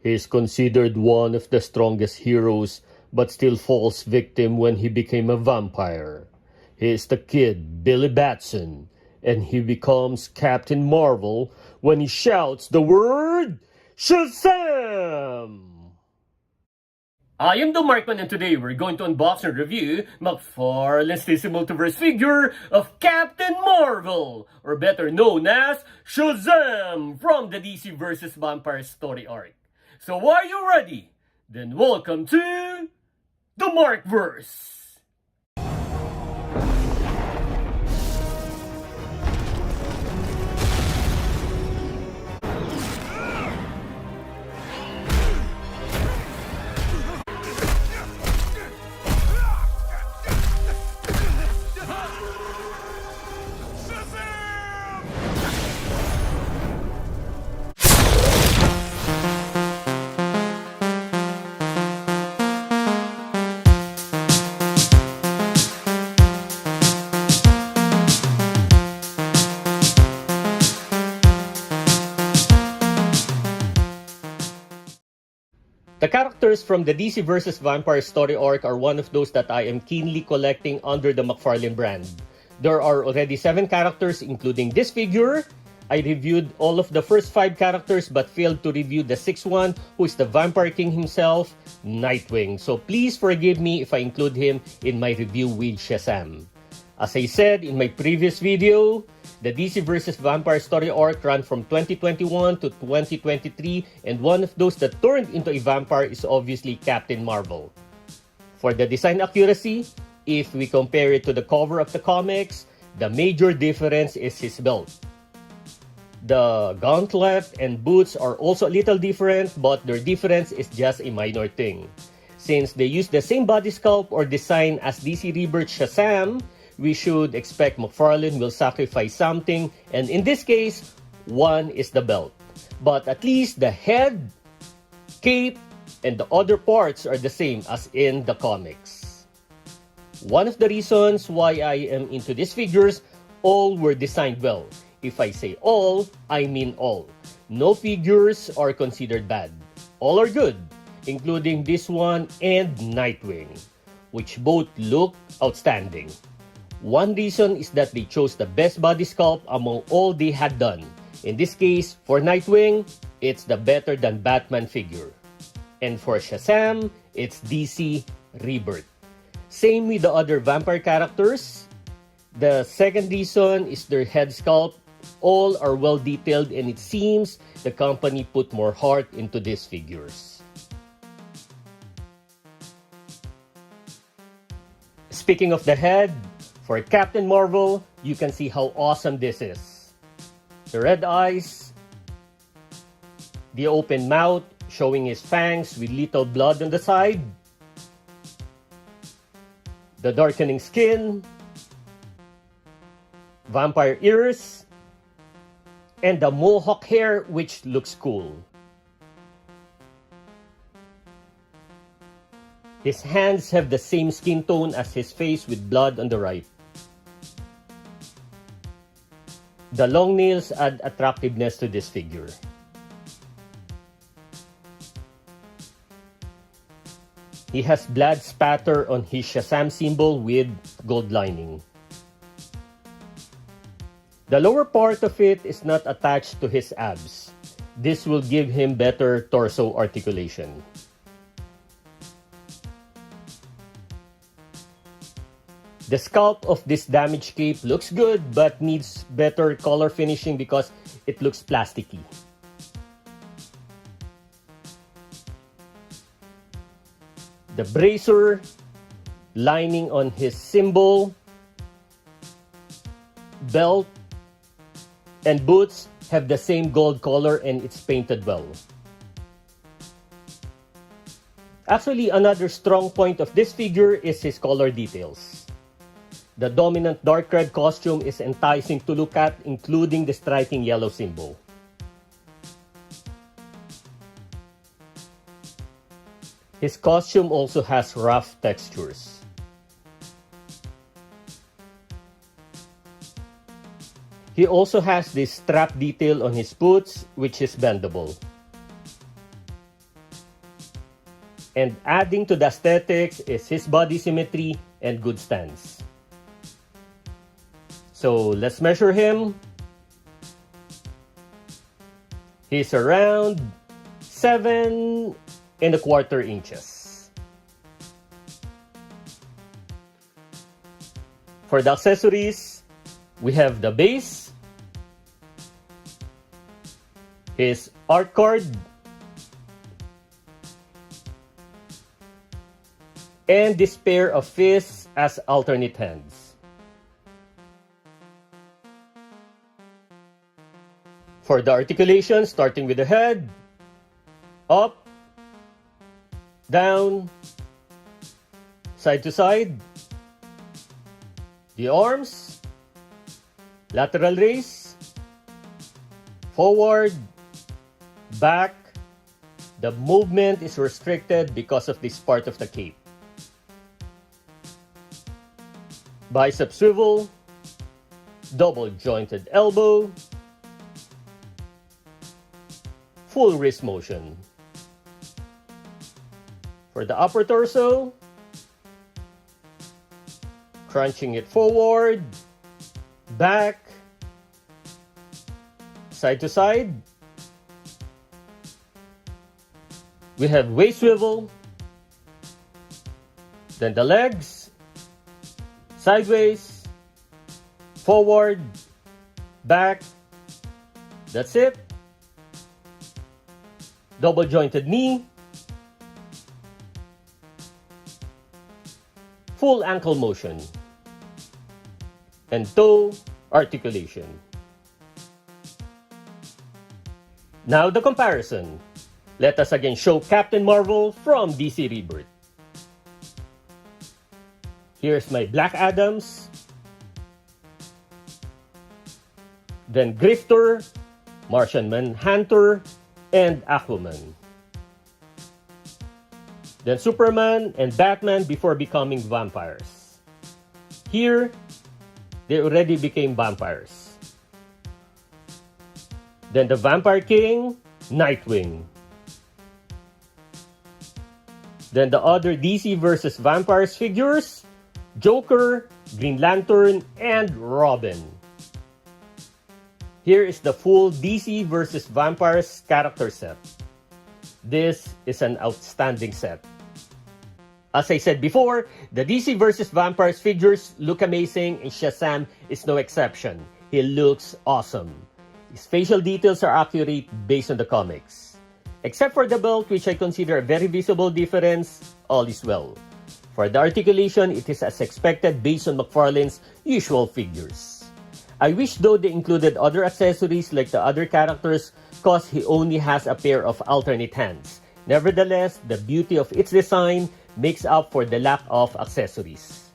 He is considered one of the strongest heroes, but still falls victim when he became a vampire. He is the kid, Billy Batson, and he becomes Captain Marvel when he shouts the word Shazam! I am the Markman, and today we're going to unbox and review McFarlane DC Multiverse figure of Captain Marvel, or better known as Shazam, from the DC vs. Vampire story arc. So are you ready? Then welcome to the Markverse! The characters from the DC vs. Vampire story arc are one of those that I am keenly collecting under the McFarlane brand. There are already 7 characters including this figure. I reviewed all of the first 5 characters but failed to review the 6th one, who is the Vampire King himself, Nightwing. So please forgive me if I include him in my review with Shazam. As I said in my previous video, the DC vs. Vampire story arc ran from 2021 to 2023, and one of those that turned into a vampire is obviously Captain Marvel. For the design accuracy, if we compare it to the cover of the comics, the major difference is his belt. The gauntlet and boots are also a little different, but their difference is just a minor thing. Since they use the same body sculpt or design as DC Rebirth Shazam, we should expect McFarlane will sacrifice something, and in this case, one is the belt. But at least the head, cape, and the other parts are the same as in the comics. One of the reasons why I am into these figures, all were designed well. If I say all, I mean all. No figures are considered bad. All are good, including this one and Nightwing, which both look outstanding. One reason is that they chose the best body sculpt among all they had done. In this case, for Nightwing, it's the better than Batman figure. And for Shazam, it's DC Rebirth. Same with the other vampire characters. The second reason is their head sculpt. All are well detailed, and it seems the company put more heart into these figures. Speaking of the head, for Captain Marvel, you can see how awesome this is. The red eyes, the open mouth showing his fangs with little blood on the side, the darkening skin, vampire ears, and the mohawk hair, which looks cool. His hands have the same skin tone as his face with blood on the right. The long nails add attractiveness to this figure. He has blood spatter on his Shazam symbol with gold lining. The lower part of it is not attached to his abs. This will give him better torso articulation. The sculpt of this damaged cape looks good but needs better color finishing because it looks plasticky. The bracer, lining on his symbol, belt, and boots have the same gold color, and it's painted well. Actually, another strong point of this figure is his color details. The dominant dark red costume is enticing to look at, including the striking yellow symbol. His costume also has rough textures. He also has this strap detail on his boots, which is bendable. And adding to the aesthetics is his body symmetry and good stance. So let's measure him. He's around 7.25 inches. For the accessories, we have the base, his art card, and this pair of fists as alternate hands. For the articulation, starting with the head, up, down, side to side, the arms, lateral raise, forward, back. The movement is restricted because of this part of the cape. Bicep swivel, double jointed elbow, full wrist motion. For the upper torso, crunching it forward, back, side to side. We have waist swivel, then the legs, sideways, forward, back. That's it. Double jointed knee, full ankle motion, and toe articulation. Now the comparison. Let us again show Captain Marvel from DC Rebirth. Here's my Black Adams, then Grifter, Martian Manhunter, and Aquaman. Then Superman and Batman before becoming vampires. Here, they already became vampires. Then the Vampire King, Nightwing. Then the other DC vs. Vampires figures, Joker, Green Lantern, and Robin. Here is the full DC vs. Vampires character set. This is an outstanding set. As I said before, the DC vs. Vampires figures look amazing and Shazam is no exception. He looks awesome. His facial details are accurate based on the comics. Except for the belt, which I consider a very visible difference, all is well. For the articulation, it is as expected based on McFarlane's usual figures. I wish though they included other accessories like the other characters cause he only has a pair of alternate hands. Nevertheless, the beauty of its design makes up for the lack of accessories.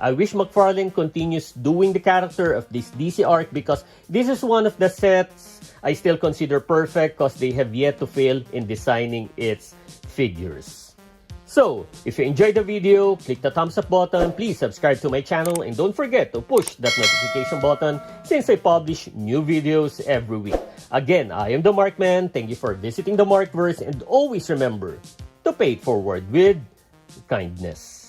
I wish McFarlane continues doing the character of this DC arc because this is one of the sets I still consider perfect because they have yet to fail in designing its figures. So, if you enjoyed the video, click the thumbs up button, please subscribe to my channel, and don't forget to push that notification button since I publish new videos every week. Again, I am the Markman, thank you for visiting the Markverse, and always remember to pay it forward with kindness.